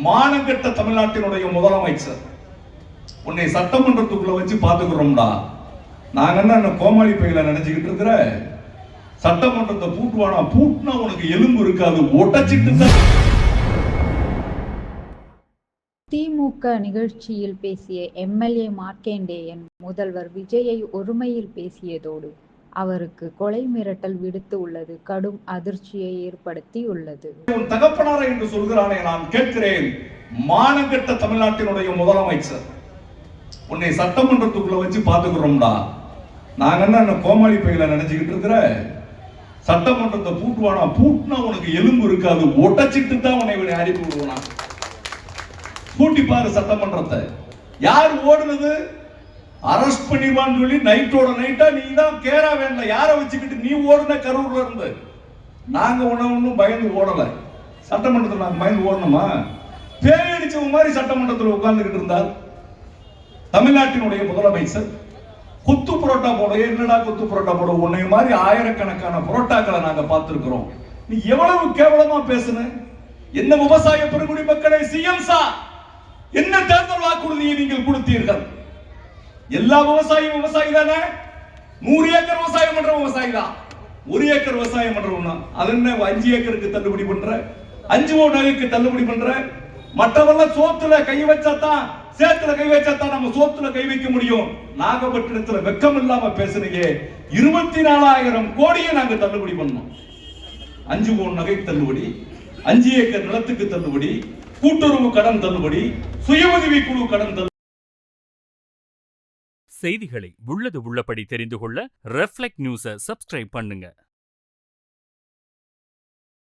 மானங்கெட்ட தமிழ்நாட்டினுடைய முதலமைச்சர் உன்னை சட்டமன்றத்துக்குள்ள வச்சு பாத்துக்கிறோம்டா. நாங்க என்ன கோமாளி பையில நினைச்சுக்கிட்டு இருக்கிற சட்டமன்றத்தை பூட்டுவானா? பூட்டினா உனக்கு எலும்பு இருக்காது, ஒட்டச்சிட்டு தான். திமுக நிகழ்ச்சியில் பேசிய எம்எல்ஏ மார்க்கண்டேயன் முதல்வர் விஜயை ஒருமையில் பேசியதோடு அவருக்கு கொலை மிரட்டல் விடுத்து உள்ளது கடும் அதிர்ச்சியை ஏற்படுத்தியுள்ளது. உன் தகப்பனாரை என்று சொல்கிறானே, நான் கேட்கிறேன், மானங்கெட்ட தமிழ்நாட்டினுடைய முதலமைச்சர் உன்னை சட்டமன்றத்துக்குள்ள வச்சு பாத்துக்கிறோம்டா. நாங்க என்ன கோமாளி பையில நினைச்சுக்கிட்டு இருக்கிற சட்டமன்றத்தை பூட்டுவானா? பூட்டினா உனக்கு எலும்பு இருக்காது, ஒட்டச்சிட்டு தான் உன்னை அனுப்பி விடுவானா. பூட்டி பாரு சட்டமன்றத்தை. யார் ஓடுனது? அரெஸ்ட் பண்ணிடுவான்னு சொல்லி நைட்டோட நைட்டா நீ தான் கேரா வேண்டல. யாரை வச்சுக்கிட்டு நீ ஓடுன? கரூர்ல இருந்து. நாங்க ஒன்னும் பயந்து ஓடல. சட்டமன்றத்தில் நாங்க பயந்து ஓடணுமா? பேயடிச்சவங்க மாதிரி சட்டமன்றத்தில் உட்கார்ந்துகிட்டு இருந்தார் தமிழ்நாட்டினுடைய முதலமைச்சர். குத்து புரோட்டா போட, என்னடா குத்து புரோட்டா போட? உன்னை மாதிரி ஆயிரக்கணக்கான புரோட்டாக்களை நாங்க பார்த்திருக்கிறோம். நீ எவ்வளவு கேவலமா பேசுன? என்ன விவசாய பெருங்குடி மக்களை சிஎம் சார், என்ன தேர்தல் வாக்குறுதியை நீங்கள் கொடுத்தீர்கள்? எல்லா விவசாயியும் விவசாயி தானே? 100 ஏக்கர் விவசாயம் பண்ற விவசாயி தான். 1 ஏக்கர் விவசாயம் பண்றவனா அது என்ன 5 ஏக்கருக்கு தள்ளுபடி பண்ற, 5 ஓட்டுக்கு தள்ளுபடி பண்ற? மற்றவெல்லாம் சோத்துல கை வச்சாதான், சேத்துல கை வச்சாதான் நம்ம சோத்துல கை வைக்க முடியும். நாகப்பட்டினத்துல வெக்கம் இல்லாம பேசுறீங்க. 24,000 கோடியை நாங்க தள்ளுபடி பண்ணோம். 5 கோடி நகை தள்ளுபடி, 5 ஏக்கர் நிலத்துக்கு தள்ளுபடி, கூட்டுறவு கடன் தள்ளுபடி, சுய உதவி குழு கடன் தள்ளுபடி. செய்திகளை உள்ளது உள்ளபடி தெரிந்து கொள்ள ரெஃப்ளெக்ட் நியூஸை சப்ஸ்கிரைப் பண்ணுங்க.